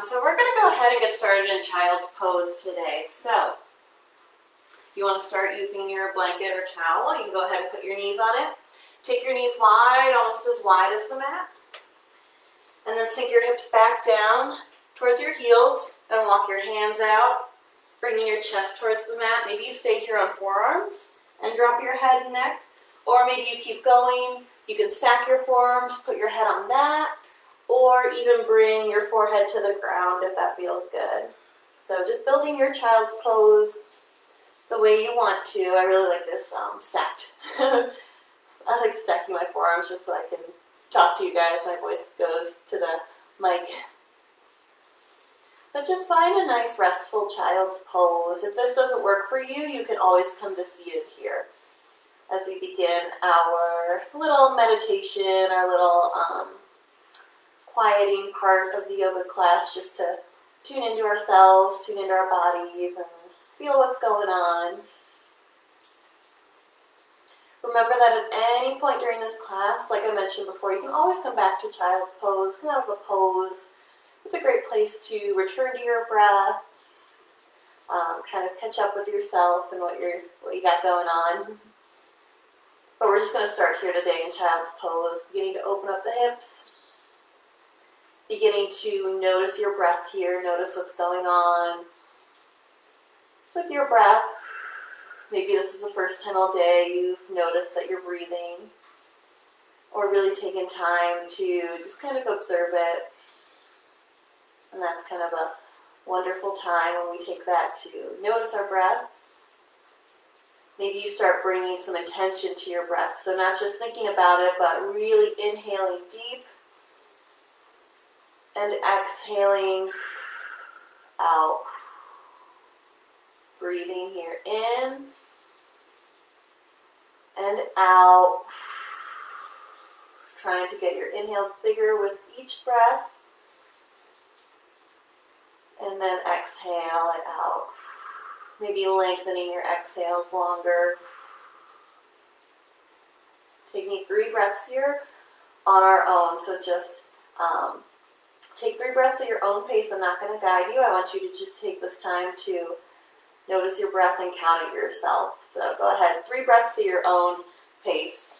So we're going to go ahead and get started in child's pose today. So if you want to start using your blanket or towel, you can go ahead and put your knees on it. Take your knees wide, almost as wide as the mat. And then sink your hips back down towards your heels. Then walk your hands out, bringing your chest towards the mat. Maybe you stay here on forearms and drop your head and neck. Or maybe you keep going. You can stack your forearms, put your head on that. Or even bring your forehead to the ground if that feels good. So just building your child's pose the way you want to. I really like this stacked. I like stacking my forearms just so I can talk to you guys. My voice goes to the mic. But just find a nice restful child's pose. If this doesn't work for you, you can always come to seated here as we begin our little meditation, our little quieting part of the yoga class, just to tune into ourselves, tune into our bodies, and feel what's going on. Remember that at any point during this class, like I mentioned before, you can always come back to child's pose, come out of a pose. It's a great place to return to your breath, kind of catch up with yourself and what you got going on. But we're just going to start here today in child's pose, beginning to open up the hips. Beginning to notice your breath here, notice what's going on with your breath. Maybe this is the first time all day you've noticed that you're breathing, or really taken time to just kind of observe it. And that's kind of a wonderful time when we take that to notice our breath. Maybe you start bringing some intention to your breath. So not just thinking about it, but really inhaling deep. And exhaling out. Breathing here in and out. Trying to get your inhales bigger with each breath. And then exhale it out. Maybe lengthening your exhales longer. Taking 3 breaths here on our own. So just take 3 breaths at your own pace. I'm not going to guide you. I want you to just take this time to notice your breath and count it yourself. So go ahead, 3 breaths at your own pace.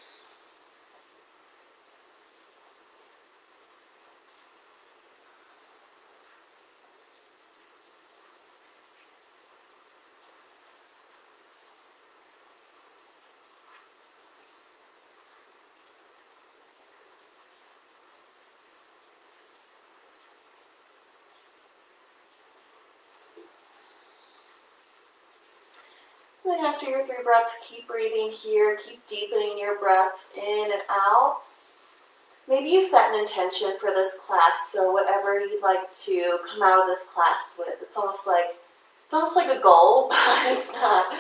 Then after your 3 breaths, keep breathing here. Keep deepening your breaths in and out. Maybe you set an intention for this class, so whatever you'd like to come out of this class with. It's almost like a goal, but it's not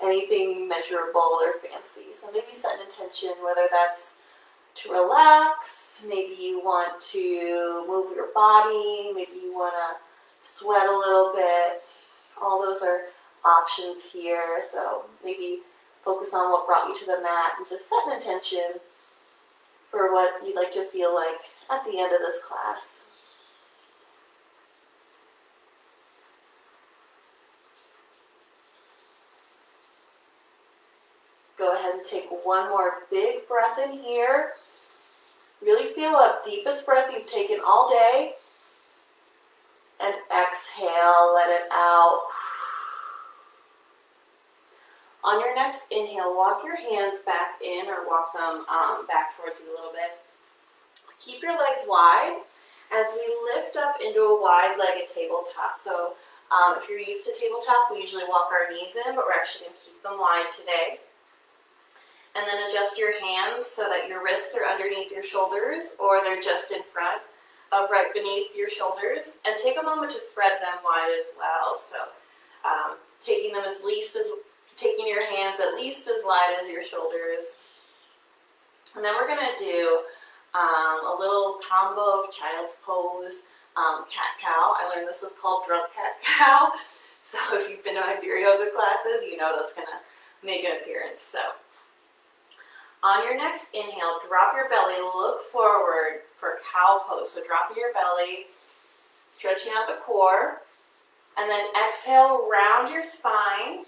anything measurable or fancy. So maybe set an intention, whether that's to relax, maybe you want to move your body, maybe you want to sweat a little bit. All those are options here, so maybe focus on what brought you to the mat and just set an intention for what you'd like to feel like at the end of this class. Go ahead and take one more big breath in here. Really feel a deepest breath you've taken all day. And exhale, let it out. On your next inhale, walk your hands back in or walk them back towards you a little bit. Keep your legs wide as we lift up into a wide-legged tabletop. So if you're used to tabletop, we usually walk our knees in, but we're actually going to keep them wide today. And then adjust your hands so that your wrists are underneath your shoulders or they're just in front of right beneath your shoulders. And take a moment to spread them wide as well. So taking your hands at least as wide as your shoulders. And then we're going to do a little combo of child's pose, cat-cow. I learned this was called drunk cat-cow. So if you've been to my beer yoga classes, you know that's going to make an appearance. So on your next inhale, drop your belly, look forward for cow pose. So dropping your belly, Stretching out the core. And then exhale, round your spine.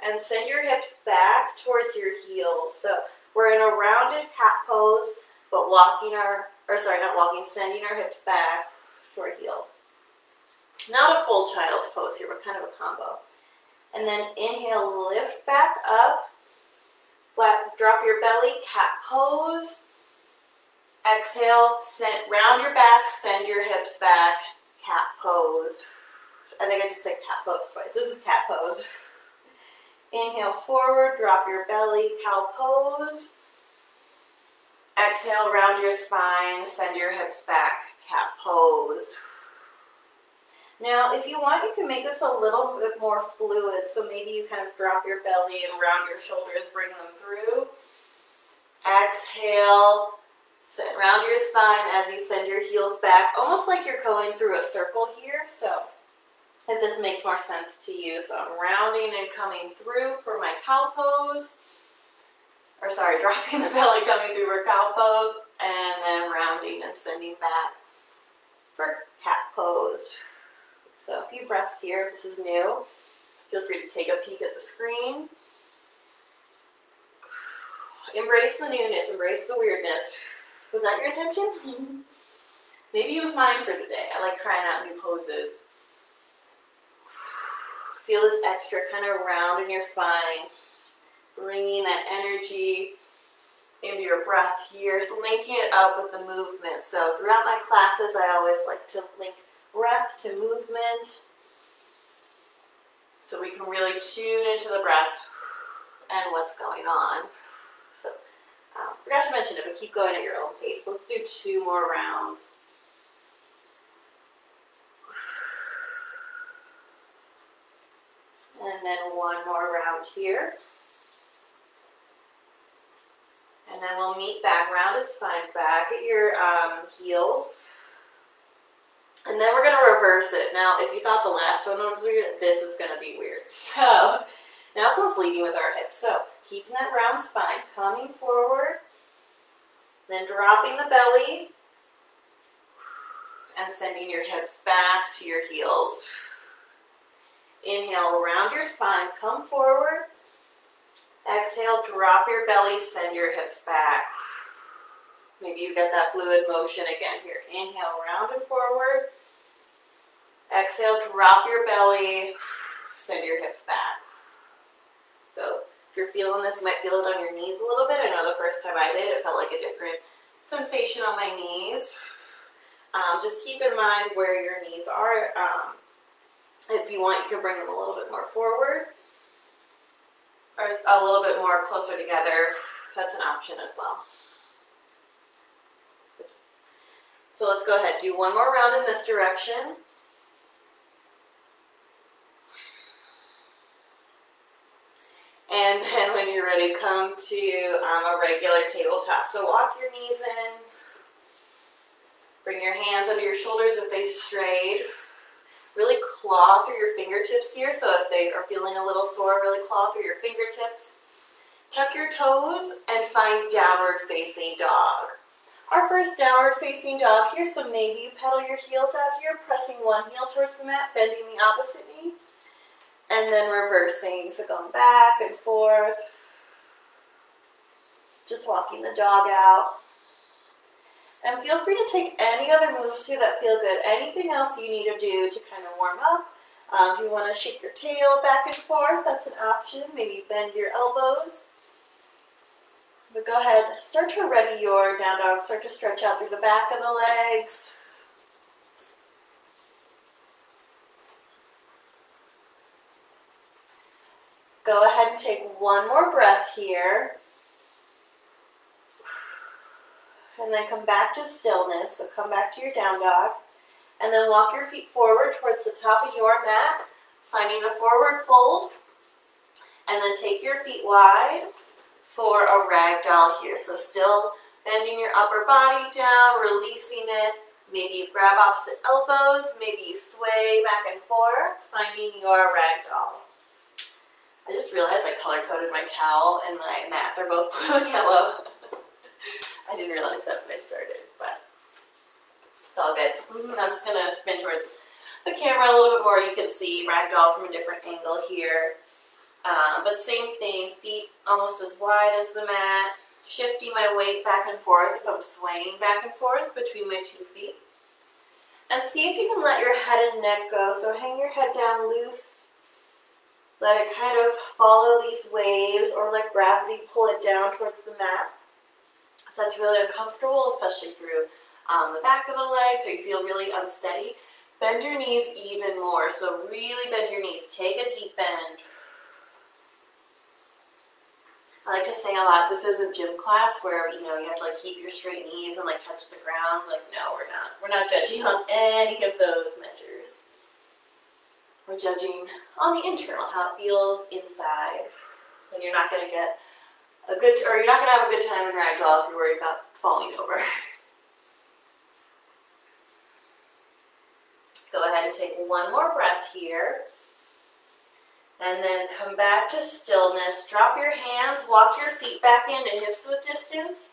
And send your hips back towards your heels. So we're in a rounded cat pose, but sending our hips back to our heels. Not a full child's pose here, but kind of a combo. And then inhale, lift back up. Flat, drop your belly, cat pose. Exhale, round your back, send your hips back, cat pose. I think I just said cat pose twice. This is cat pose. Inhale forward, drop your belly, cow pose. Exhale, round your spine, send your hips back, cat pose. Now, if you want, you can make this a little bit more fluid. So maybe you kind of drop your belly and round your shoulders, bring them through. Exhale, round your spine as you send your heels back, almost like you're going through a circle here. So if this makes more sense to you. So I'm rounding and coming through for my cow pose. Dropping the belly, coming through for cow pose, and then rounding and sending back for cat pose. So a few breaths here. If this is new, feel free to take a peek at the screen. Embrace the newness, embrace the weirdness. Was that your intention? Maybe it was mine for today. I like trying out new poses. Feel this extra kind of round in your spine, bringing that energy into your breath here, so linking it up with the movement. So throughout my classes, I always like to link breath to movement, so we can really tune into the breath and what's going on. So forgot to mention it, but keep going at your own pace. Let's do 2 more rounds. And then 1 more round here. And then we'll meet back, rounded spine, back at your heels. And then we're going to reverse it. Now, if you thought the last one was weird, this is going to be weird. So, now it's almost leading with our hips. So, keeping that round spine, coming forward, then dropping the belly, and sending your hips back to your heels. Inhale, round your spine, come forward. Exhale, drop your belly, send your hips back. Maybe you get that fluid motion again here. Inhale, round and forward. Exhale, drop your belly, send your hips back. So if you're feeling this, you might feel it on your knees a little bit. I know the first time I did, it felt like a different sensation on my knees. Just keep in mind where your knees are. If you want, you can bring them a little bit more forward or a little bit more closer together. That's an option as well. Oops. So let's go ahead, do 1 more round in this direction. And then when you're ready, come to a regular tabletop. So walk your knees in. Bring your hands under your shoulders if they strayed. Really claw through your fingertips here. So if they are feeling a little sore, really claw through your fingertips. Tuck your toes and find downward facing dog. Our first downward facing dog here. So maybe you pedal your heels out here, pressing one heel towards the mat, bending the opposite knee. And then reversing, so going back and forth. Just walking the dog out. And feel free to take any other moves here that feel good. Anything else you need to do to kind of warm up. If you want to shake your tail back and forth, that's an option. Maybe bend your elbows. But go ahead, start to ready your down dog. Start to stretch out through the back of the legs. Go ahead and take 1 more breath here. And then come back to stillness. So come back to your down dog. And then walk your feet forward towards the top of your mat, finding a forward fold. And then take your feet wide for a ragdoll here. So still bending your upper body down, releasing it. Maybe you grab opposite elbows. Maybe you sway back and forth, finding your ragdoll. I just realized I color-coded my towel and my mat. They're both blue and yellow. I didn't realize that when I started, but It's all good. I'm just gonna spin towards the camera a little bit more. You can see ragdoll from a different angle here. But same thing, feet almost as wide as the mat, shifting my weight back and forth if I'm swaying back and forth between my 2 feet. And see if you can let your head and neck go. So hang your head down loose. Let it kind of follow these waves, or let gravity pull it down towards the mat. If that's really uncomfortable, especially through the back of the legs, or you feel really unsteady, bend your knees even more. So really bend your knees. Take a deep bend. I like to say a lot, this isn't gym class where, you have to like keep your straight knees and like touch the ground. Like, no, we're not. We're not judging on any of those measures. We're judging on the internal, how it feels inside. And you're not going to get you're not going to have a good time in ragdoll if you're worried about falling over. Go ahead and take one more breath here. And then come back to stillness. Drop your hands, walk your feet back into hips width distance.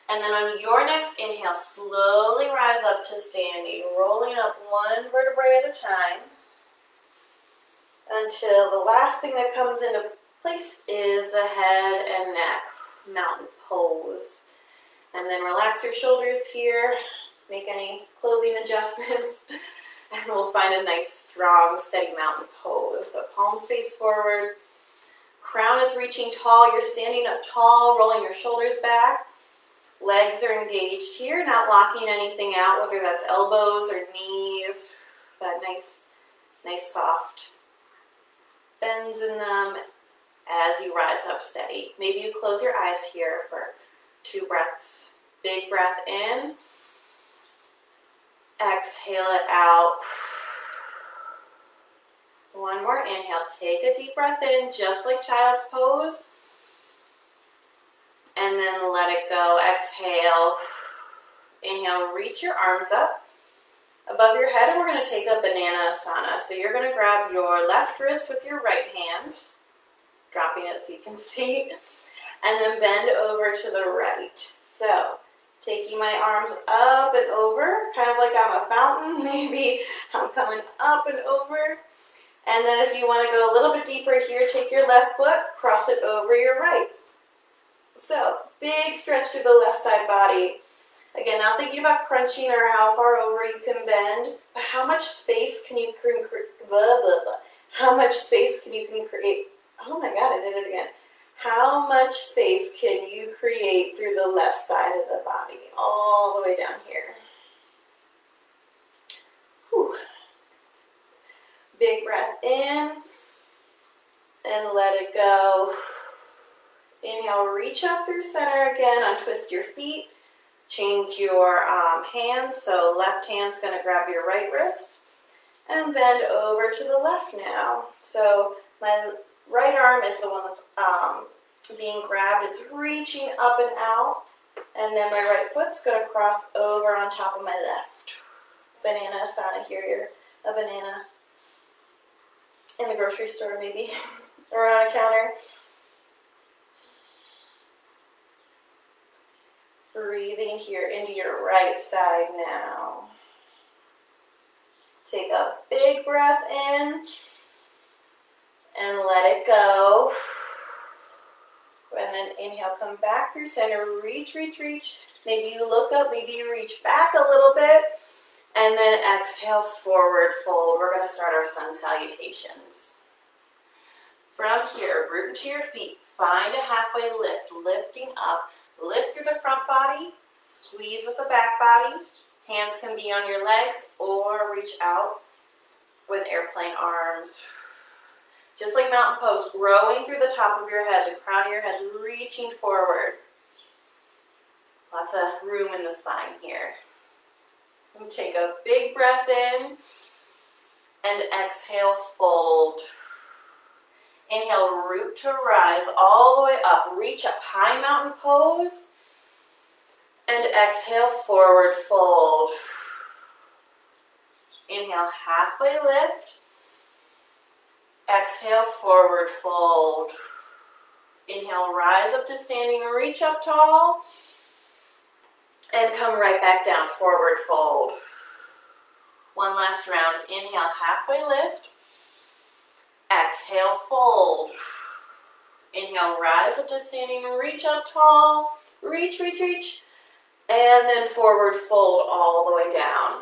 And then on your next inhale, slowly rise up to standing, rolling up one vertebrae at a time until the last thing that comes into place is the head and neck, mountain pose. And then relax your shoulders here, make any clothing adjustments. And we'll find a nice, strong, steady mountain pose. So palms face forward. Crown is reaching tall. You're standing up tall, rolling your shoulders back. Legs are engaged here, not locking anything out, whether that's elbows or knees. That nice soft bends in them as you rise up steady. Maybe you close your eyes here for 2 breaths. Big breath in. Exhale it out. One more inhale. Take a deep breath in, just like child's pose. And then let it go. Exhale. Inhale, reach your arms up above your head, and we're going to take a banana asana. So you're going to grab your left wrist with your right hand, dropping it so you can see, and then bend over to the right. So taking my arms up and over, kind of like I'm a fountain. Maybe I'm coming up and over. And then if you want to go a little bit deeper here, take your left foot, cross it over your right. So big stretch through the left side body. Again, not thinking about crunching or how far over you can bend, but how much space can you create? How much space can you create? Oh my God, I did it again. How much space can you create through the left side of the body, all the way down here? Whew. Big breath in, and let it go. Inhale, reach up through center again, untwist your feet. Change your hands, so left hand's going to grab your right wrist, and bend over to the left now. So my right arm is the one that's being grabbed. It's reaching up and out. And then my right foot's going to cross over on top of my left. Banana asana here. You're a banana in the grocery store maybe, or on a counter. Breathing here into your right side now. Take a big breath in and let it go. And then inhale, come back through center, reach, reach, reach. Maybe you look up, maybe you reach back a little bit. And then exhale, forward fold. We're going to start our sun salutations. From here, root into your feet. Find a halfway lift, lifting up. Lift through the front body, squeeze with the back body. Hands can be on your legs or reach out with airplane arms. Just like mountain pose, growing through the top of your head, the crown of your head reaching forward. Lots of room in the spine here. And take a big breath in and exhale, fold. Inhale, root to rise all the way up. Reach up, high mountain pose. And exhale, forward fold. Inhale, halfway lift. Exhale, forward fold. Inhale, rise up to standing, reach up tall. And come right back down, forward fold. One last round. Inhale, halfway lift. Exhale, fold. Inhale, rise up to standing, reach up tall. Reach, reach, reach. And then forward fold all the way down.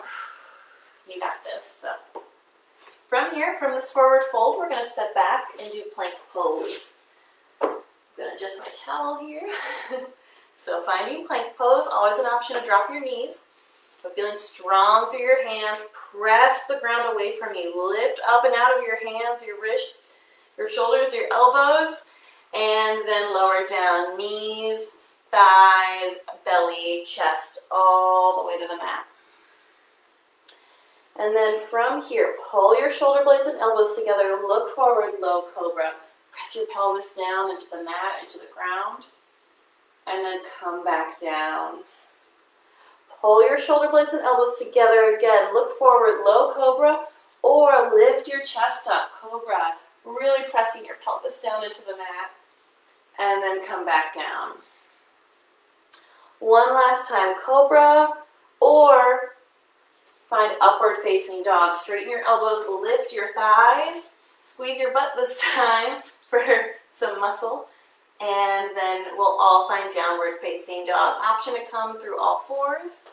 You got this. So from here, from this forward fold, we're going to step back and do plank pose. I'm going to adjust my towel here. So finding plank pose, always an option to drop your knees. But feeling strong through your hands, press the ground away from you. Lift up and out of your hands, your wrists, your shoulders, your elbows, and then lower down, knees, thighs, belly, chest, all the way to the mat. And then from here, pull your shoulder blades and elbows together, look forward, low cobra. Press your pelvis down into the mat, into the ground, and then come back down. Pull your shoulder blades and elbows together again, look forward, low cobra, or lift your chest up, cobra. Really pressing your pelvis down into the mat, and then come back down. One last time, cobra, or find upward facing dog. Straighten your elbows, lift your thighs, squeeze your butt this time for some muscle, and then we'll all find downward facing dog. Option to come through all fours,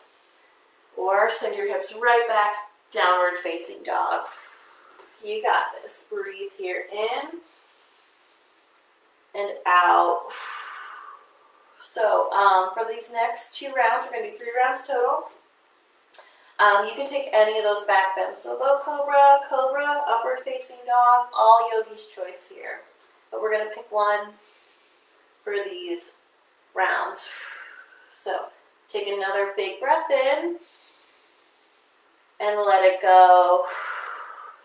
or send your hips right back, downward facing dog. You got this. Breathe here in and out. So for these next 2 rounds, we're going to do 3 rounds total. You can take any of those back bends. So low cobra, cobra, upward facing dog, all yogi's choice here. But we're going to pick one for these rounds. So take another big breath in and let it go.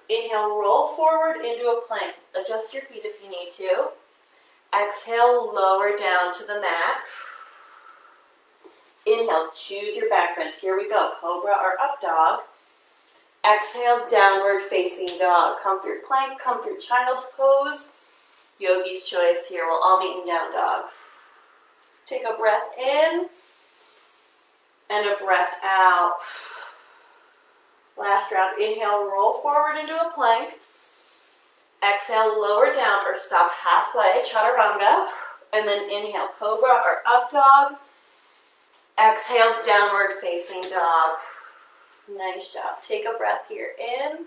Inhale, roll forward into a plank. Adjust your feet if you need to. Exhale, lower down to the mat. Inhale, choose your back bend. Here we go, cobra or up dog. Exhale, downward facing dog. Come through plank, come through child's pose. Yogi's choice here. We'll all meet in down dog. Take a breath in and a breath out. Last round, inhale, roll forward into a plank. Exhale, lower down or stop halfway, chaturanga. And then inhale, cobra or up dog. Exhale, downward facing dog. Nice job. Take a breath here in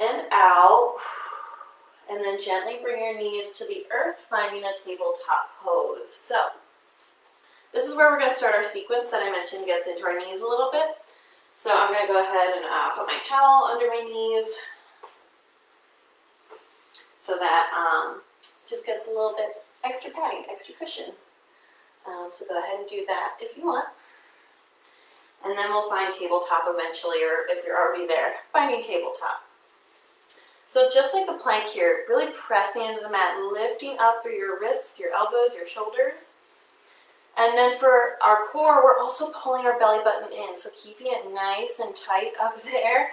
and out. And then gently bring your knees to the earth, finding a tabletop pose. So this is where we're going to start our sequence that I mentioned gets into our knees a little bit. So I'm going to go ahead and put my towel under my knees so that just gets a little bit extra padding, extra cushion. So go ahead and do that if you want. And then we'll find tabletop eventually, or if you're already there, finding tabletop. So just like the plank here, really pressing into the mat, lifting up through your wrists, your elbows, your shoulders. And then for our core, we're also pulling our belly button in, so keeping it nice and tight up there.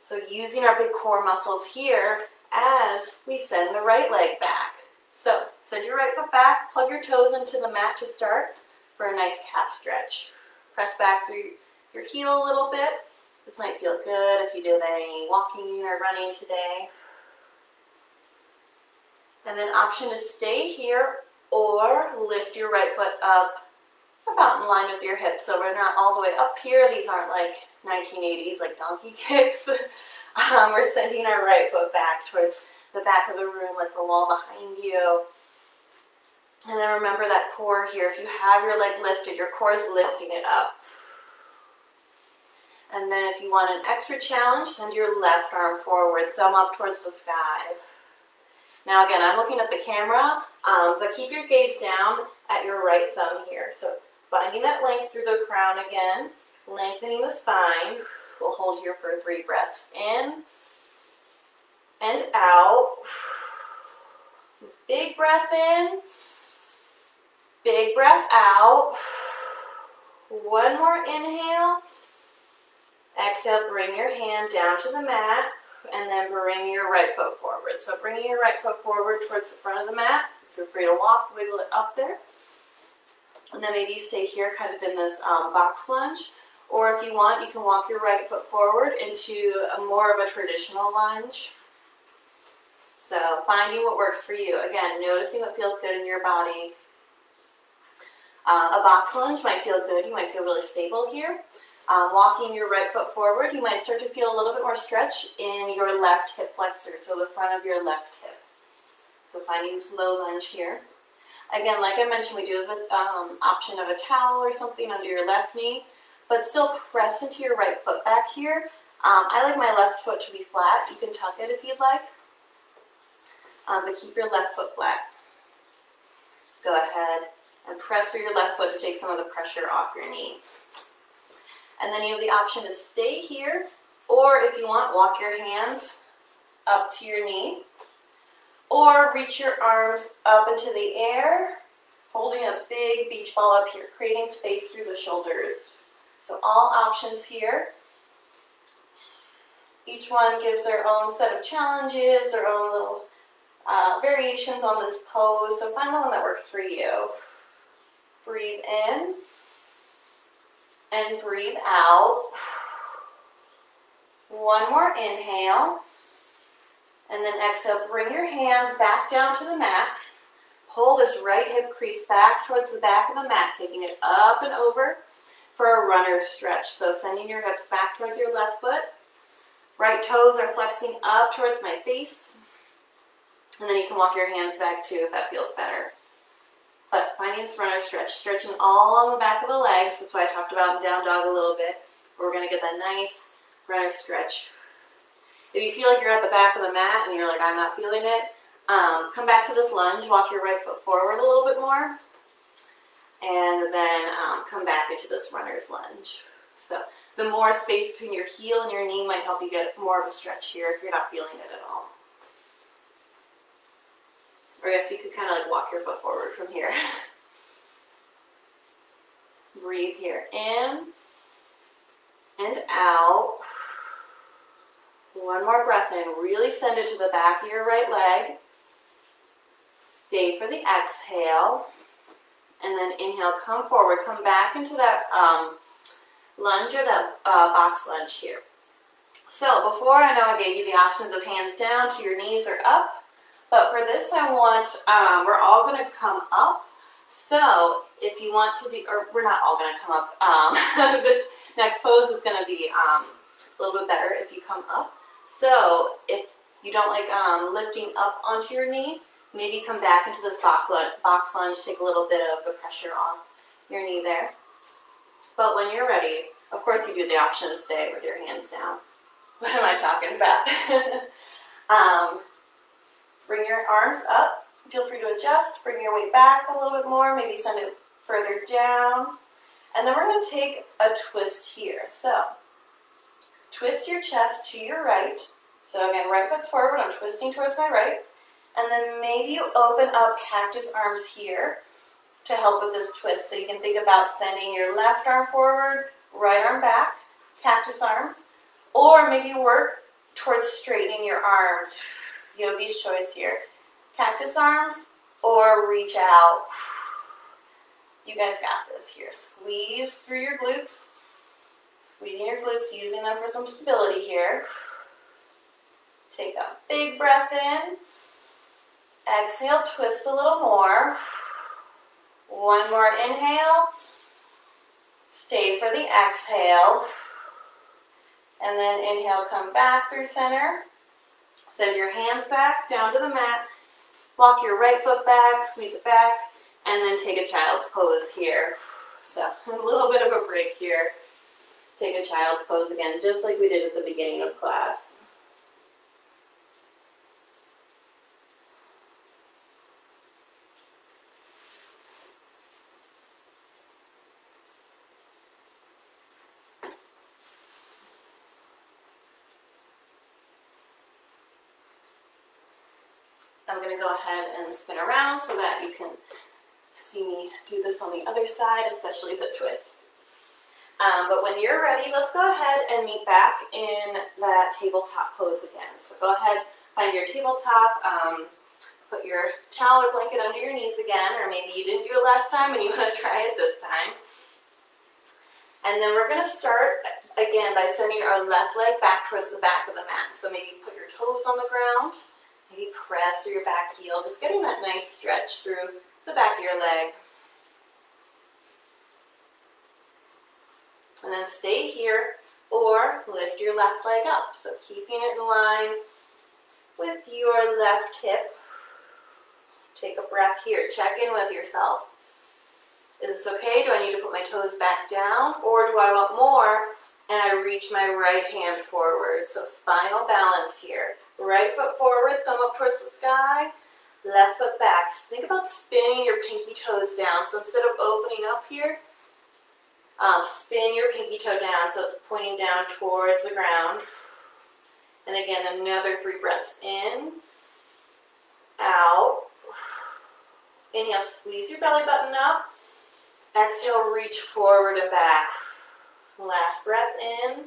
So using our big core muscles here as we send the right leg back. So send your right foot back, plug your toes into the mat to start for a nice calf stretch. Press back through your heel a little bit. This might feel good if you did any walking or running today. And then option to stay here or lift your right foot up about in line with your hips. So we're not all the way up here. These aren't like 1980s like donkey kicks. We're sending our right foot back towards the back of the room, like the wall behind you. And then remember that core here. If you have your leg lifted, your core is lifting it up. And then if you want an extra challenge, send your left arm forward, thumb up towards the sky. Now again, I'm looking at the camera, but keep your gaze down at your right thumb here. So finding that length through the crown again, lengthening the spine. We'll hold here for 3 breaths in and out. Big breath in, big breath out. One more inhale. Exhale, bring your hand down to the mat, and then bring your right foot forward. So bringing your right foot forward towards the front of the mat. Feel free to walk, wiggle it up there. And then maybe you stay here kind of in this box lunge. Or if you want, you can walk your right foot forward into more of a traditional lunge. So finding what works for you. Again, noticing what feels good in your body. A box lunge might feel good. You might feel really stable here. Walking your right foot forward, you might start to feel a little bit more stretch in your left hip flexor, so the front of your left hip. So finding this low lunge here. Again, like I mentioned, we do have the option of a towel or something under your left knee, but still press into your right foot back here. I like my left foot to be flat. You can tuck it if you'd like, but keep your left foot flat. Go ahead and press through your left foot to take some of the pressure off your knee. And then you have the option to stay here, or if you want, walk your hands up to your knee, or reach your arms up into the air, holding a big beach ball up here, creating space through the shoulders. So all options here. Each one gives their own set of challenges, their own little variations on this pose. So find the one that works for you. Breathe in and breathe out. One more inhale. And then exhale, bring your hands back down to the mat. Pull this right hip crease back towards the back of the mat, taking it up and over for a runner's stretch. So sending your hips back towards your left foot. Right toes are flexing up towards my face. And then you can walk your hands back too if that feels better. But finding this runner stretch, stretching all on the back of the legs. That's why I talked about down dog a little bit. We're going to get that nice runner stretch. If you feel like you're at the back of the mat and you're like, I'm not feeling it, come back to this lunge, walk your right foot forward a little bit more, and then come back into this runner's lunge. So the more space between your heel and your knee might help you get more of a stretch here if you're not feeling it at all. Or I guess you could kind of like walk your foot forward from here. Breathe here in and out. One more breath in. Really send it to the back of your right leg. Stay for the exhale. And then inhale, come forward. Come back into that lunge or that box lunge here. So before, I know I gave you the options of hands down to your knees or up. But for this, I want, we're all going to come up. So if you want to do, or we're not all going to come up. This next pose is going to be a little bit better if you come up. So if you don't like lifting up onto your knee, maybe come back into this box lunge, take a little bit of the pressure off your knee there. But when you're ready, of course you do the option to stay with your hands down. What am I talking about? Bring your arms up. Feel free to adjust. Bring your weight back a little bit more. Maybe send it further down. And then we're going to take a twist here. So twist your chest to your right. So again, right foot's forward. I'm twisting towards my right. And then maybe you open up cactus arms here to help with this twist. So you can think about sending your left arm forward, right arm back, cactus arms. Or maybe work towards straightening your arms. Yogi's choice here. Cactus arms or reach out. You guys got this here. Squeeze through your glutes. Squeezing your glutes, using them for some stability here. Take a big breath in. Exhale, twist a little more. One more inhale. Stay for the exhale. And then inhale, come back through center. Send your hands back down to the mat. Walk your right foot back, squeeze it back, and then take a child's pose here. So a little bit of a break here. Take a child's pose again, just like we did at the beginning of class. I'm going to go ahead and spin around so that you can see me do this on the other side, especially the twist. But when you're ready, let's go ahead and meet back in that tabletop pose again. So go ahead, find your tabletop, Put your towel or blanket under your knees again, or maybe you didn't do it last time and you want to try it this time. And then we're going to start again by sending our left leg back towards the back of the mat. So maybe put your toes on the ground, maybe press through your back heel, just getting that nice stretch through the back of your leg. And then stay here or lift your left leg up. So keeping it in line with your left hip. Take a breath here. Check in with yourself. Is this okay? Do I need to put my toes back down? Or do I want more and I reach my right hand forward? So spinal balance here. Right foot forward, thumb up towards the sky. Left foot back. Think about spinning your pinky toes down. So instead of opening up here, spin your pinky toe down so it's pointing down towards the ground. And again, another 3 breaths in, out. Inhale, squeeze your belly button up. Exhale, reach forward and back. Last breath in.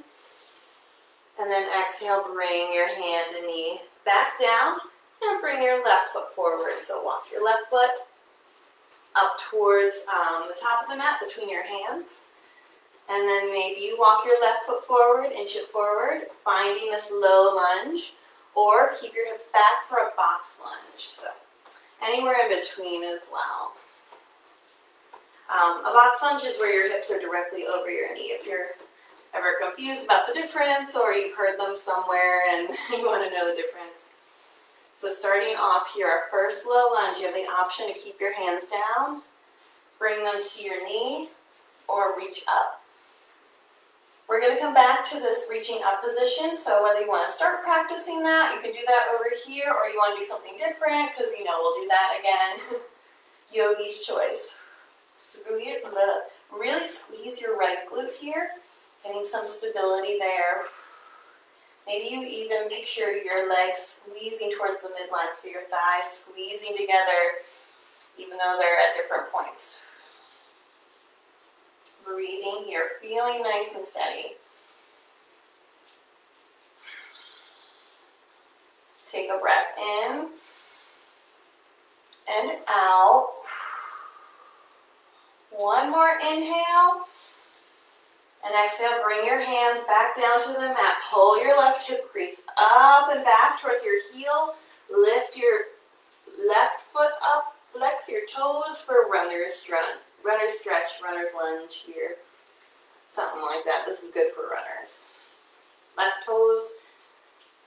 And then exhale, bring your hand and knee back down and bring your left foot forward. So walk your left foot up towards the top of the mat between your hands. And then maybe you walk your left foot forward, inch it forward, finding this low lunge, or keep your hips back for a box lunge. So anywhere in between as well. A box lunge is where your hips are directly over your knee. If you're ever confused about the difference or you've heard them somewhere and you want to know the difference. So starting off here, our first low lunge, you have the option to keep your hands down, bring them to your knee, or reach up. We're going to come back to this reaching up position, so whether you want to start practicing that, you can do that over here, or you want to do something different, because you know we'll do that again. Yogi's choice. So really squeeze your right glute here, getting some stability there. Maybe you even picture your legs squeezing towards the midline, so your thighs squeezing together, even though they're at different points. Breathing here, feeling nice and steady. Take a breath in and out. One more inhale. And exhale, bring your hands back down to the mat. Pull your left hip crease up and back towards your heel. Lift your left foot up. Flex your toes for runner's stretch. Runner's stretch, runner's lunge here. Something like that. This is good for runners. Left toes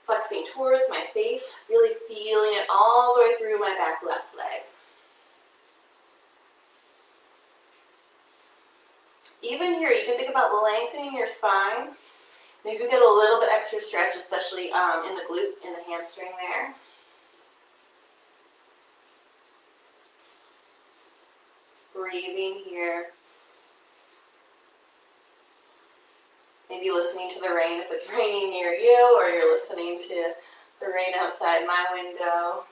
flexing towards my face, really feeling it all the way through my back left leg. Even here, you can think about lengthening your spine. Maybe get a little bit extra stretch, especially in the glute, in the hamstring there. Breathing here. Maybe listening to the rain if it's raining near you, or you're listening to the rain outside my window.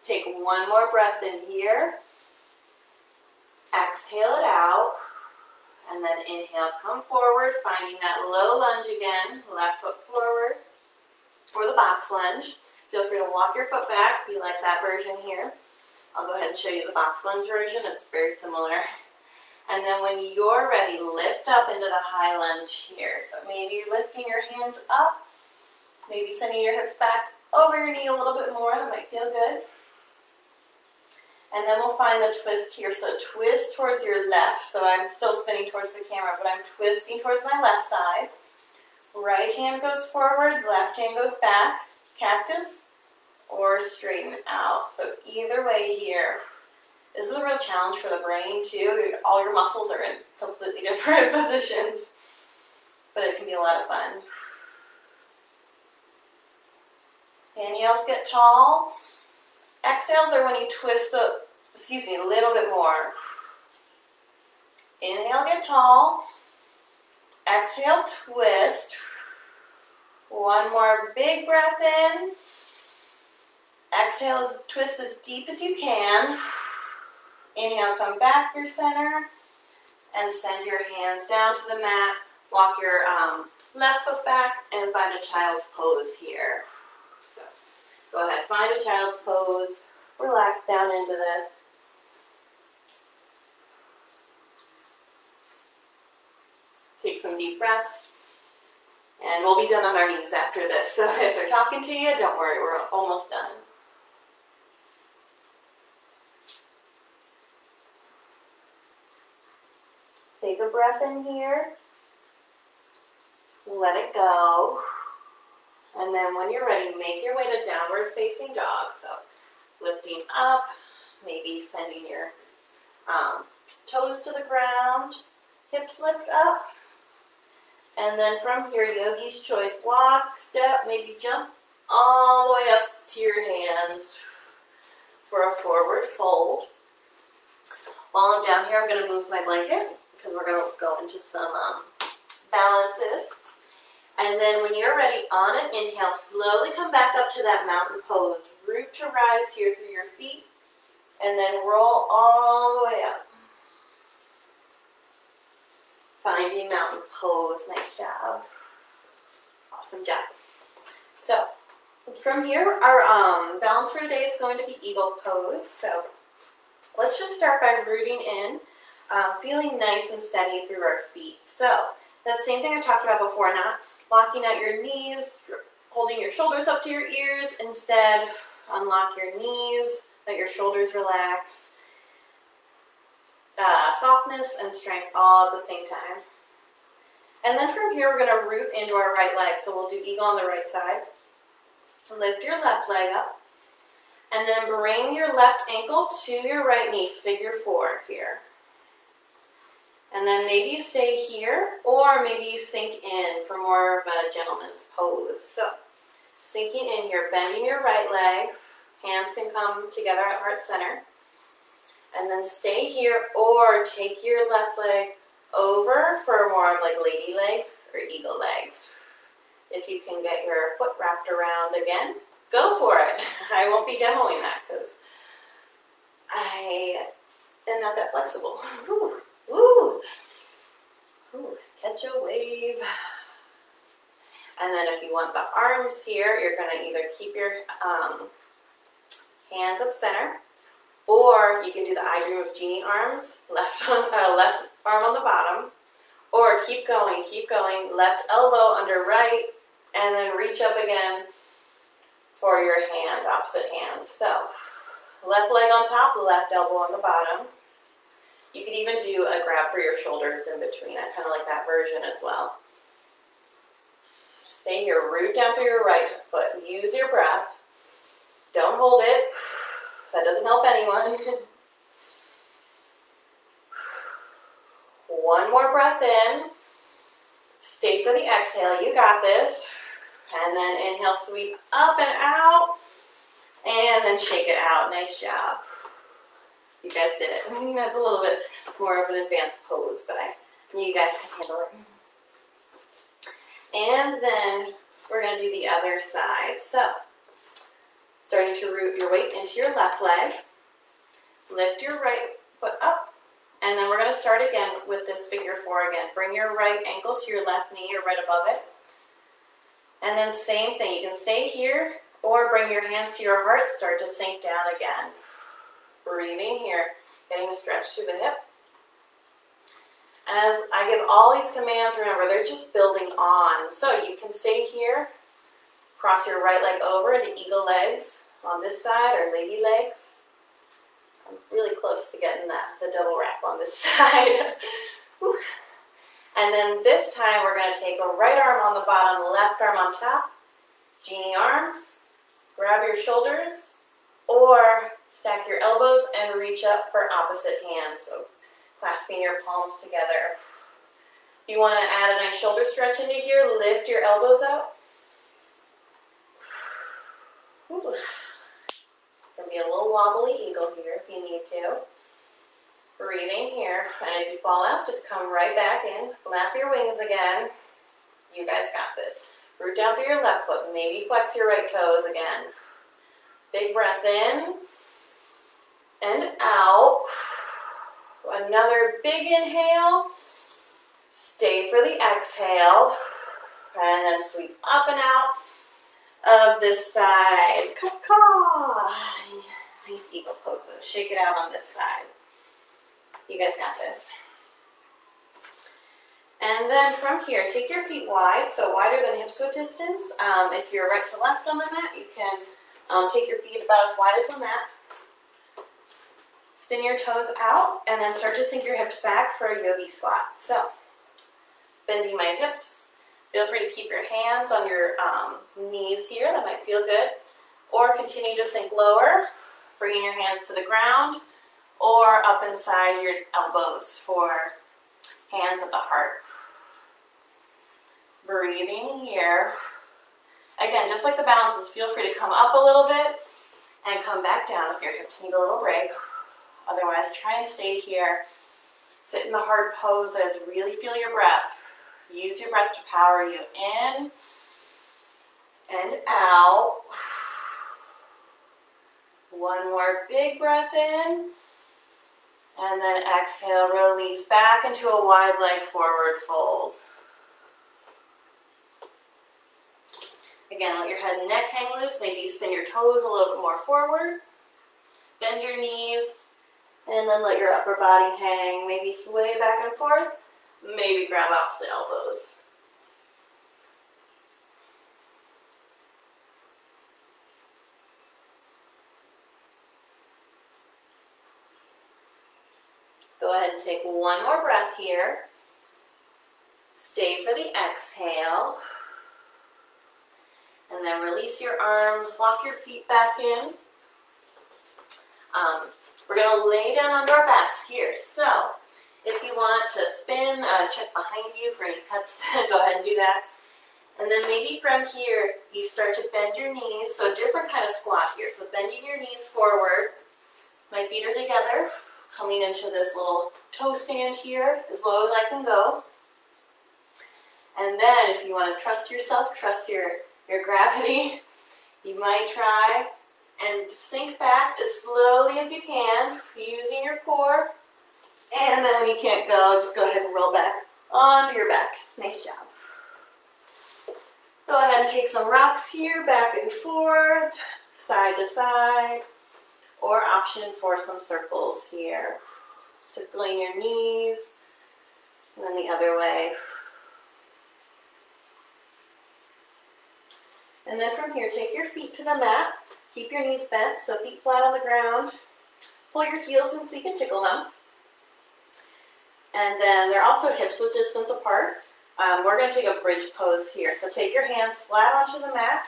Take one more breath in here. Exhale it out. And then inhale, come forward, finding that low lunge again. Left foot forward for the box lunge. Feel free to walk your foot back if you like that version here. I'll go ahead and show you the box lunge version. It's very similar. And then when you're ready, lift up into the high lunge here. So maybe you're lifting your hands up, maybe sending your hips back over your knee a little bit more. That might feel good. And then we'll find the twist here. So twist towards your left. So I'm still spinning towards the camera, but I'm twisting towards my left side. Right hand goes forward, left hand goes back. Cactus or straighten out. So either way here. This is a real challenge for the brain too. All your muscles are in completely different positions, but it can be a lot of fun. Inhales get tall. Exhales are when you twist a little bit more. Inhale, get tall. Exhale, twist. One more big breath in. Exhale, twist as deep as you can. Inhale, come back through center. And send your hands down to the mat Walk your left foot back and find a child's pose here. So go ahead, find a child's pose. Relax down into this. Take some deep breaths. And we'll be done on our knees after this. So if they're talking to you, don't worry, we're almost done. Take a breath in here. Let it go. And then when you're ready, make your way to downward facing dog. So lifting up, maybe sending your toes to the ground, hips lift up. And then from here, yogi's choice, walk, step, maybe jump all the way up to your hands for a forward fold. While I'm down here, I'm going to move my blanket because we're going to go into some balances. And then when you're ready, on an inhale, slowly come back up to that mountain pose. Root to rise here through your feet, and then roll all the way up. Finding mountain pose. Nice job. Awesome job. So from here, our balance for today is going to be eagle pose. So let's just start by rooting in, feeling nice and steady through our feet. So that same thing I talked about before, not locking out your knees, holding your shoulders up to your ears. Instead, unlock your knees, let your shoulders relax. Softness and strength all at the same time. And then from here, we're going to root into our right leg. So we'll do eagle on the right side. Lift your left leg up. And then bring your left ankle to your right knee, figure four here. And then maybe you stay here, or maybe you sink in for more of a gentleman's pose. So sinking in here, bending your right leg. Hands can come together at heart center. And then stay here, or take your left leg over for more of like lady legs or eagle legs. If you can get your foot wrapped around again, go for it. I won't be demoing that because I am not that flexible. Ooh, ooh, ooh, catch a wave. And then if you want the arms here, you're going to either keep your hands up center, or you can do the I Dream of Jeannie arms, left arm on the bottom, or keep going, left elbow under right, and then reach up again for your hands, opposite hands. So left leg on top, left elbow on the bottom. You could even do a grab for your shoulders in between. I kind of like that version as well. Stay here, root down through your right foot. Use your breath. Don't hold it. That doesn't help anyone. One more breath in. Stay for the exhale. You got this. And then inhale, sweep up and out. And then shake it out. Nice job. You guys did it. That's a little bit more of an advanced pose, but I knew you guys could handle it. And then we're going to do the other side. So starting to root your weight into your left leg. Lift your right foot up. And then we're going to start again with this figure four again. Bring your right ankle to your left knee or right above it. And then same thing. You can stay here or bring your hands to your heart. Start to sink down again. Breathing here. Getting a stretch through the hip. As I give all these commands, remember, they're just building on. So you can stay here. Cross your right leg over into eagle legs on this side, or lady legs. I'm really close to getting the double wrap on this side. And then this time we're going to take a right arm on the bottom, left arm on top. Genie arms. Grab your shoulders, or stack your elbows and reach up for opposite hands. So clasping your palms together. If you want to add a nice shoulder stretch into here, lift your elbows up. Ooh. Can be a little wobbly eagle here if you need to. Breathing here, and if you fall out, just come right back in. Flap your wings again. You guys got this. Root down through your left foot. Maybe flex your right toes again. Big breath in and out. Another big inhale. Stay for the exhale, and then sweep up and out of this side. Ka-ka. Nice eagle poses. Shake it out on this side. You guys got this. And then from here, take your feet wide, so wider than hips width distance. If you're right to left on the mat, you can take your feet about as wide as the mat. Spin your toes out, and then start to sink your hips back for a yogi squat. So, bending my hips. Feel free to keep your hands on your knees here. That might feel good. Or continue to sink lower, bringing your hands to the ground, or up inside your elbows for hands at the heart. Breathing here. Again, just like the balances, feel free to come up a little bit and come back down if your hips need a little break. Otherwise, try and stay here. Sit in the hard poses. Really feel your breath. Use your breath to power you in and out. One more big breath in. And then exhale, release back into a wide leg forward fold. Again, let your head and neck hang loose. Maybe you spin your toes a little bit more forward. Bend your knees. And then let your upper body hang. Maybe sway back and forth. Maybe grab opposite elbows. Go ahead and take one more breath here. Stay for the exhale. And then release your arms, walk your feet back in. We're going to lay down onto our backs here. So, if you want to spin, check behind you for any cuts, go ahead and do that. And then maybe from here, you start to bend your knees. So, different kind of squat here. So, bending your knees forward. My feet are together, coming into this little toe stand here, as low as I can go. And then, if you want to trust yourself, trust your gravity, you might try and sink back as slowly as you can, using your core. And then when you can't go, just go ahead and roll back onto your back. Nice job. Go ahead and take some rocks here, back and forth, side to side, or option for some circles here. Circling your knees, and then the other way. And then from here, take your feet to the mat. Keep your knees bent, so feet flat on the ground. Pull your heels in so you can tickle them. And then they're also hips width distance apart. We're going to take a bridge pose here. So take your hands flat onto the mat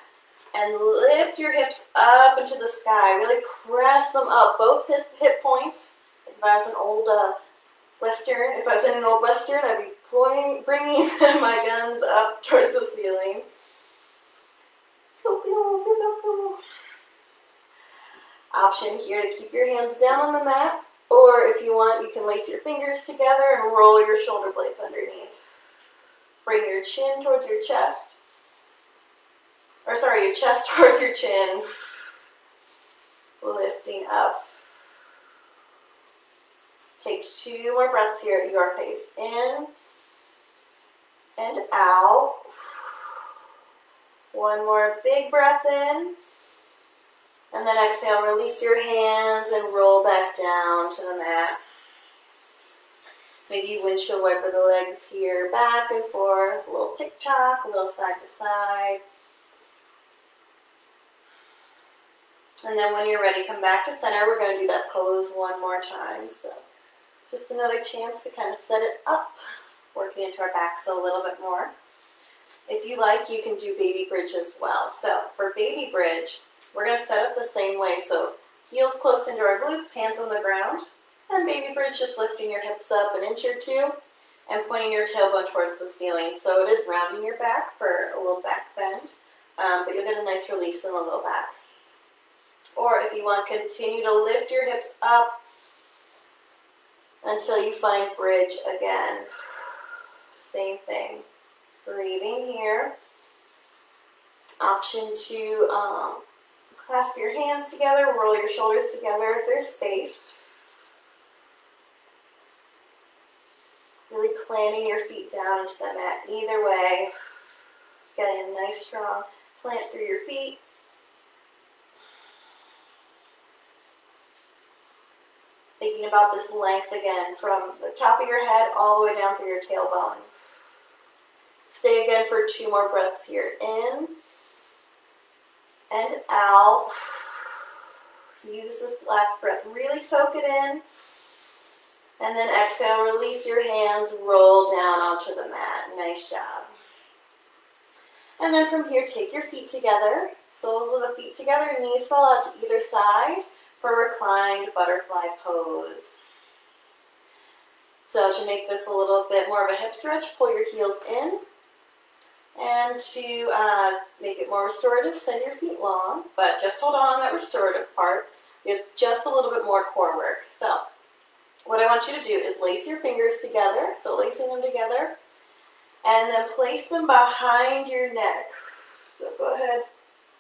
and lift your hips up into the sky. Really press them up, both hip points. If I was an old Western, if I was in an old Western, I'd be bringing my guns up towards the ceiling. Option here to keep your hands down on the mat, or if you want, you can lace your fingers together and roll your shoulder blades underneath. Bring your chin towards your chest, or sorry, your chest towards your chin. Lifting up. Take 2 more breaths here at your pace. In and out. One more big breath in. And then exhale, release your hands and roll back down to the mat. Maybe you windshield wiper the legs here, back and forth, a little tick-tock, a little side to side. And then when you're ready, come back to center. We're going to do that pose one more time. So just another chance to kind of set it up, working into our backs a little bit more. If you like, you can do baby bridge as well. So for baby bridge, we're going to set up the same way. So heels close into our glutes, hands on the ground. And baby bridge, just lifting your hips up an inch or two and pointing your tailbone towards the ceiling. So it is rounding your back for a little back bend, but you'll get a nice release in the low back. Or if you want, continue to lift your hips up until you find bridge again. Same thing. Breathing here. Option to clasp your hands together, roll your shoulders together if there's space. Really planting your feet down into the mat. Either way, getting a nice strong plant through your feet. Thinking about this length again, from the top of your head all the way down through your tailbone. Stay again for 2 more breaths here. In and out. Use this last breath. Really soak it in. And then exhale, release your hands, roll down onto the mat. Nice job. And then from here, take your feet together. Soles of the feet together, knees fall out to either side for reclined butterfly pose. So to make this a little bit more of a hip stretch, pull your heels in. And to make it more restorative, send your feet long, but just hold on that restorative part. We have just a little bit more core work. So what I want you to do is lace your fingers together, so lacing them together, and then place them behind your neck. So go ahead,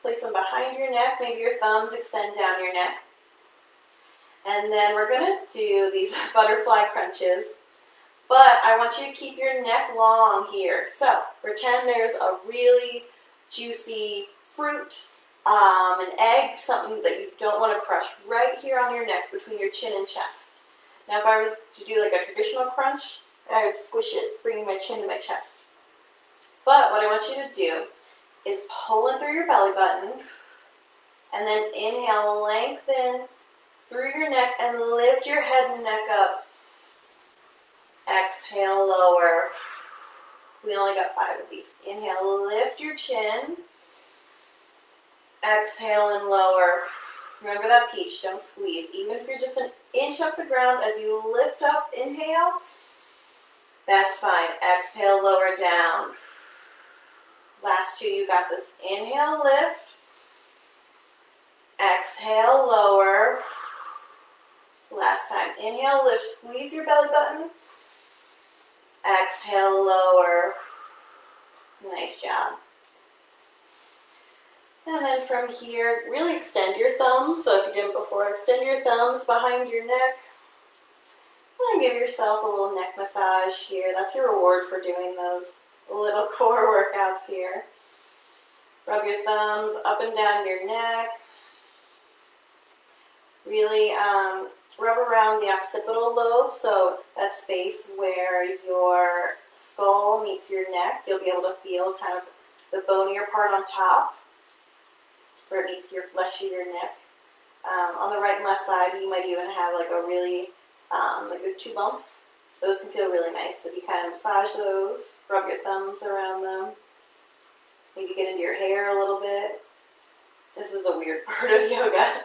place them behind your neck, maybe your thumbs extend down your neck. And then we're going to do these butterfly crunches, but I want you to keep your neck long here. So pretend there's a really juicy fruit, an egg, something that you don't want to crush right here on your neck between your chin and chest. Now if I was to do like a traditional crunch, I would squish it, bringing my chin to my chest. But what I want you to do is pull in through your belly button, and then inhale, lengthen through your neck, and lift your head and neck up. Exhale, lower. We only got 5 of these. Inhale, lift your chin. Exhale and lower. Remember that peach, don't squeeze. Even if you're just an inch off the ground, as you lift up, inhale, that's fine. Exhale, lower down. Last 2, you got this. Inhale, lift. Exhale, lower. Last time. Inhale, lift, squeeze your belly button. Exhale, lower. Nice job. And then from here, really extend your thumbs. So if you didn't before, extend your thumbs behind your neck. And then give yourself a little neck massage here. That's your reward for doing those little core workouts here. Rub your thumbs up and down your neck. Really rub around the occipital lobe, so that space where your skull meets your neck. You'll be able to feel kind of the bonier part on top, where it meets your fleshier neck. On the right and left side, you might even have like a really, like the 2 bumps. Those can feel really nice. So if you kind of massage those, rub your thumbs around them, maybe get into your hair a little bit. This is a weird part of yoga,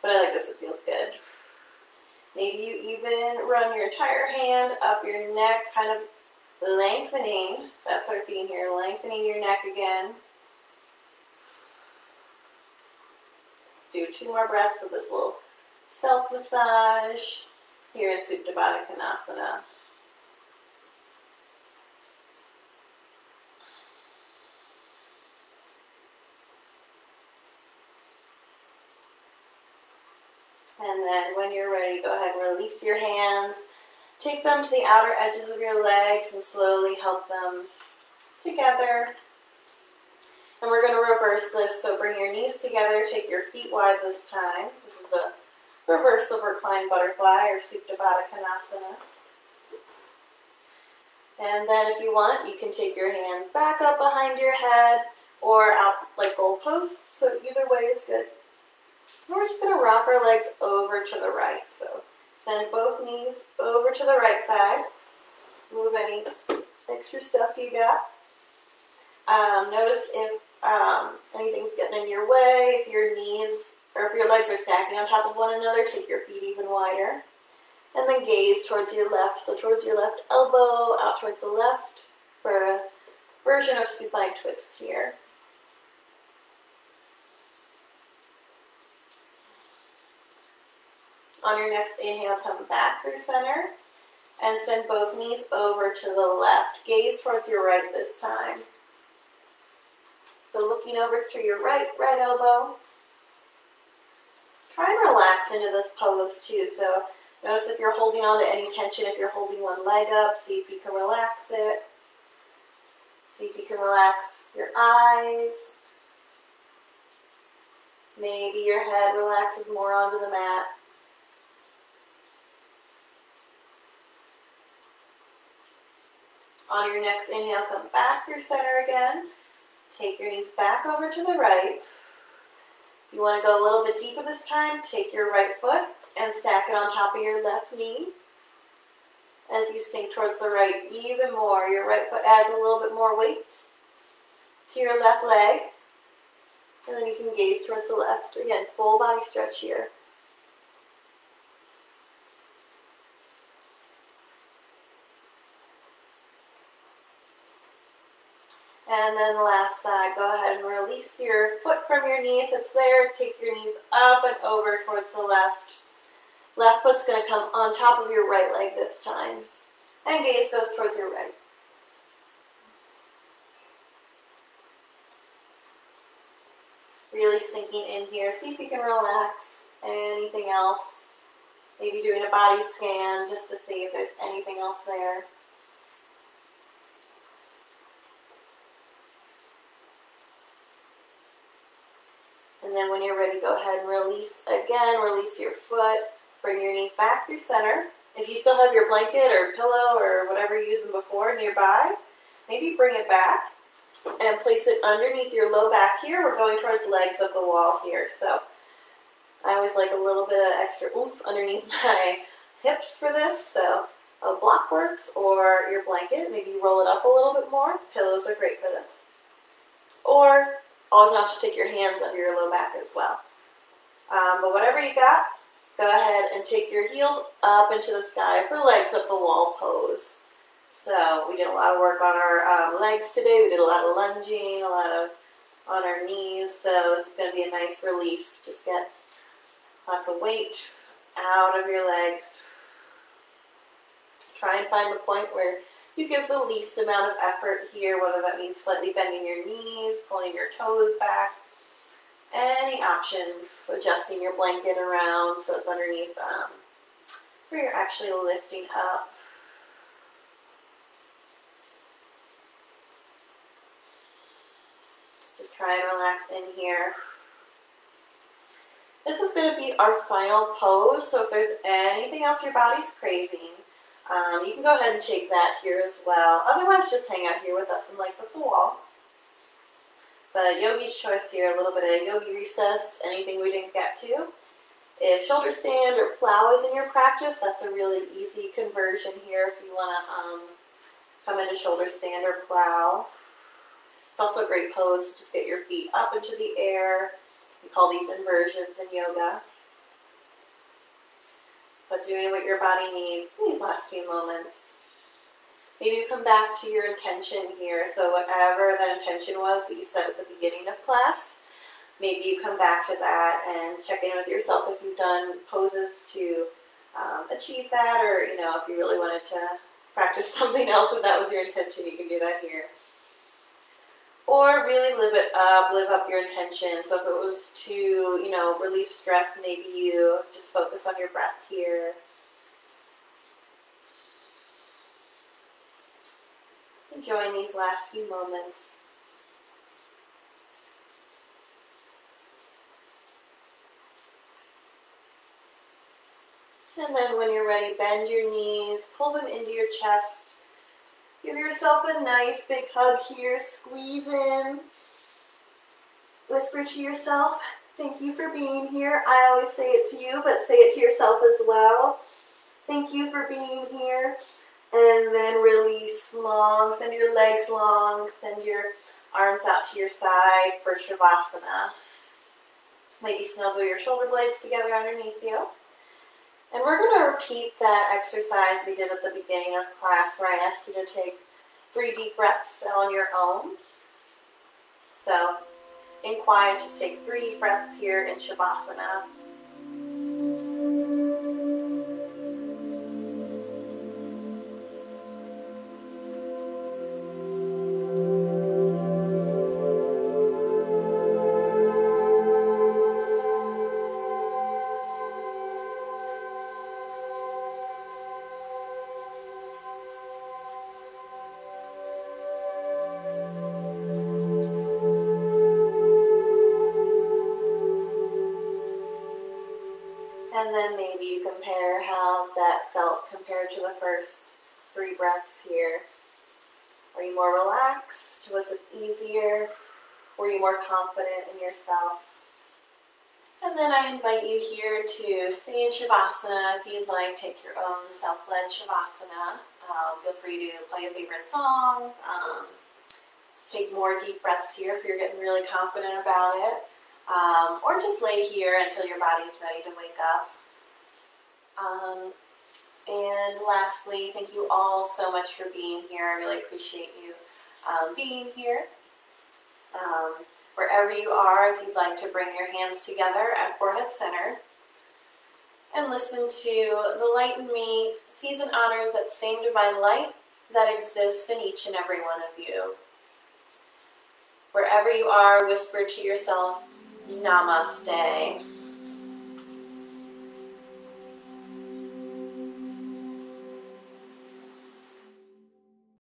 but I like this, it feels good. Maybe you even run your entire hand up your neck, kind of lengthening. That's our theme here, lengthening your neck again. Do 2 more breaths of this little self-massage here in Supta Baddha Konasana. And then when you're ready, go ahead and release your hands. Take them to the outer edges of your legs and slowly help them together. And we're going to reverse this, so bring your knees together, take your feet wide this time. This is a reverse of reclined butterfly or Supta Baddha Konasana. And then if you want, you can take your hands back up behind your head or out like goalposts, so either way is good. And we're just going to rock our legs over to the right. So send both knees over to the right side. Move any extra stuff you got. Notice if anything's getting in your way, if your knees or if your legs are stacking on top of one another, take your feet even wider. And then gaze towards your left, so towards your left elbow, out towards the left for a version of supine twist here. On your next inhale, come back through center and send both knees over to the left. Gaze towards your right this time. So looking over to your right elbow. Try and relax into this pose too. So Notice if you're holding on to any tension, if you're holding one leg up, see if you can relax it. See if you can relax your eyes. Maybe your head relaxes more onto the mat. On your next inhale, come back through center again. Take your knees back over to the right. If you want to go a little bit deeper this time, take your right foot and stack it on top of your left knee. As you sink towards the right even more, your right foot adds a little bit more weight to your left leg. And then you can gaze towards the left. Again, full body stretch here. And then the last side, go ahead and release your foot from your knee if it's there. Take your knees up and over towards the left. Left foot's going to come on top of your right leg this time. And gaze goes towards your right. Really sinking in here. See if you can relax. Anything else? Maybe doing a body scan just to see if there's anything else there. And then when you're ready, go ahead and release again. Release your foot. Bring your knees back through center. If you still have your blanket or pillow or whatever you're using before nearby, maybe bring it back and place it underneath your low back here. We're going towards legs of the wall here. So I always like a little bit of extra oomph underneath my hips for this. So a block works, or your blanket. Maybe you roll it up a little bit more. Pillows are great for this. Or always an option to take your hands under your low back as well. But whatever you got, go ahead and take your heels up into the sky for legs up the wall pose. So we did a lot of work on our legs today. We did a lot of lunging, a lot of on our knees. So this is going to be a nice relief. Just get lots of weight out of your legs. Try and find the point where you give the least amount of effort here, whether that means slightly bending your knees, pulling your toes back. Any option, adjusting your blanket around so it's underneath where you're actually lifting up. Just try and relax in here. This is going to be our final pose, so if there's anything else your body's craving, you can go ahead and take that here as well. Otherwise, just hang out here with us and legs up the wall. But yogi's choice here, a little bit of yogi recess, anything we didn't get to. If shoulder stand or plow is in your practice, that's a really easy conversion here if you want to come into shoulder stand or plow. It's also a great pose to just get your feet up into the air. We call these inversions in yoga. But doing what your body needs in these last few moments. Maybe you come back to your intention here. So whatever that intention was that you set at the beginning of class, maybe you come back to that and check in with yourself if you've done poses to achieve that, or if you really wanted to practice something else, if that was your intention, you can do that here. Or really live up your intention. So if it was to, relieve stress, maybe you just focus on your breath here. Enjoying these last few moments. And then when you're ready, bend your knees, pull them into your chest. Give yourself a nice big hug here, squeeze in. Whisper to yourself, thank you for being here. I always say it to you, but say it to yourself as well. Thank you for being here. And then release long, send your legs long, send your arms out to your side for Savasana. Maybe snuggle your shoulder blades together underneath you. And we're going to repeat that exercise we did at the beginning of class where I asked you to take 3 deep breaths on your own. So in quiet, just take 3 deep breaths here in Savasana. And then maybe you compare how that felt compared to the first 3 breaths here. Were you more relaxed? Was it easier? Were you more confident in yourself? And then I invite you here to stay in Savasana if you'd like. Take your own self-led Savasana. Feel free to play a favorite song. Take more deep breaths here if you're getting really confident about it. Or just lay here until your body's ready to wake up. And lastly, thank you all so much for being here. I really appreciate you being here. Wherever you are, if you'd like to bring your hands together at forehead center and listen to the light in me sees and honors that same divine light that exists in each and every one of you. Wherever you are, whisper to yourself, Namaste.